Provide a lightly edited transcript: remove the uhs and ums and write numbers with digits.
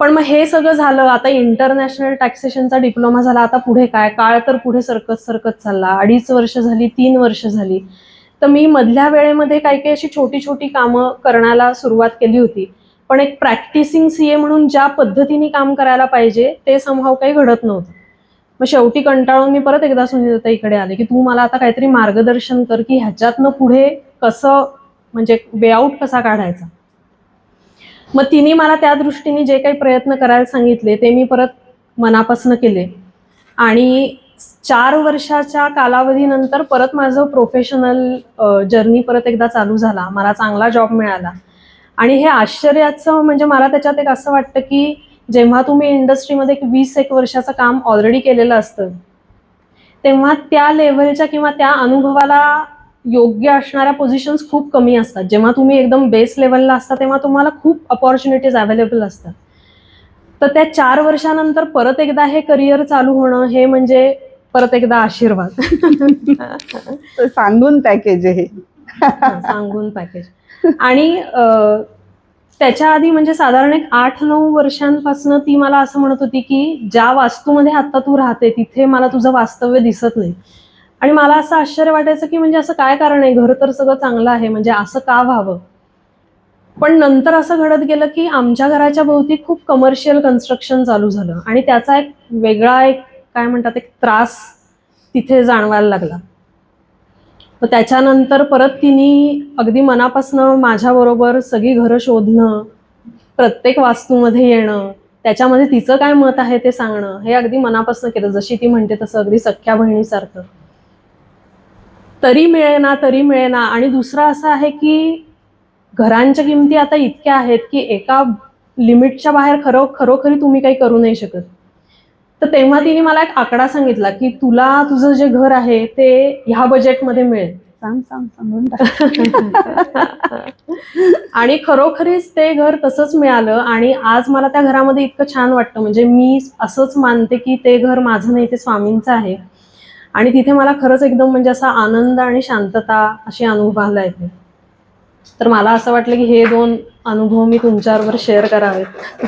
पण मग हे सगळं झालं, आता इंटरनॅशनल टॅक्सेशनचा डिप्लोमा झाला, आता पुढे काय? काळ तर पुढे सरकत सरकत चालला. 2.5 वर्ष झाली, 3 वर्ष झाली. तर मी मधल्या वेळेमध्ये काही काही अशी छोटी छोटी कामं करण्याला सुरुवात केली होती. पण एक प्रॅक्टिसिंग सीए म्हणून ज्या पद्धतीने काम करायला पाहिजे ते समहाव काही घडत नव्हतं. मग शेवटी कंटाळून मी परत एकदा सुनीताईकडे आले, की तू मला आता काहीतरी मार्गदर्शन कर, की ह्याच्यातनं पुढे कसं, म्हणजे वे आउट कसा काढायचा. मग तिने मला त्या दृष्टीने जे काही प्रयत्न करायला सांगितले ते मी परत मनापासून केले. आणि 4 वर्षाच्या कालावधीनंतर परत माझं प्रोफेशनल जर्नी परत एकदा चालू झाला. मला चांगला जॉब मिळाला. आणि हे आश्चर्याचं म्हणजे मला त्याच्यात एक असं वाटतं, की जेव्हा तुम्ही इंडस्ट्रीमध्ये 20-1 वर्षाचं काम ऑलरेडी केलेलं असतं, तेव्हा त्या लेव्हलच्या किंवा त्या अनुभवाला योग्य असणाऱ्या पोझिशन्स खूप कमी असतात. जेव्हा तुम्ही एकदम बेस लेवलला असता तेव्हा तुम्हाला खूप अपॉर्च्युनिटीज अवेलेबल असतात. तर त्या 4 वर्षानंतर परत एकदा हे करिअर चालू होणं हे म्हणजे परत एकदा आशीर्वाद. सांगून पॅकेज आहे. सांगून पॅकेज. आणि त्याच्या आधी म्हणजे साधारण एक 8-9 वर्षांपासून ती मला असं म्हणत होती, की ज्या वास्तूमध्ये आता तू राहते तिथे मला तुझं वास्तव्य दिसत नाही. आणि मला असं आश्चर्य वाटायचं, की म्हणजे असं काय कारण आहे, घर तर सगळं चांगलं आहे, म्हणजे असं का व्हावं. पण नंतर असं घडत गेलं, की आमच्या घराच्या भोवती खूप कमर्शियल कन्स्ट्रक्शन चालू झालं आणि त्याचा एक वेगळा एक काय म्हणतात एक त्रास तिथे जाणवायला लागला. तर त्याच्यानंतर परत तिने अगदी मनापासनं माझ्याबरोबर सगळी घरं शोधणं, प्रत्येक वास्तूमध्ये येणं, त्याच्यामध्ये तिचं काय मत आहे ते सांगणं, हे अगदी मनापासून केलं. जशी ती म्हणते तसं अगदी सख्या बहिणीसारखं. तरी मिळेना. आणि दुसरं असं आहे, की घरांच्या किमती आता इतक्या आहेत, की एका लिमिटच्या बाहेर खरोखरी तुम्ही काही करू नाही शकत. तर तेव्हा तिने मला एक आकडा सांगितला, की तुला तुझं जे घर आहे ते ह्या बजेटमध्ये मिळेल. सांगून आणि खरोखरीच ते घर तसंच मिळालं. आणि आज मला त्या घरामध्ये इतकं छान वाटतं. म्हणजे मी असंच मानते, की ते घर माझं नाही, ते स्वामींचं आहे. आणि तिथे मला खरंच एकदम म्हणजे असा आनंद आणि शांतता अशी अनुभवायला येते. तर मला असं वाटलं, की हे 2 अनुभव मी तुमच्याबरोबर शेअर करावेत.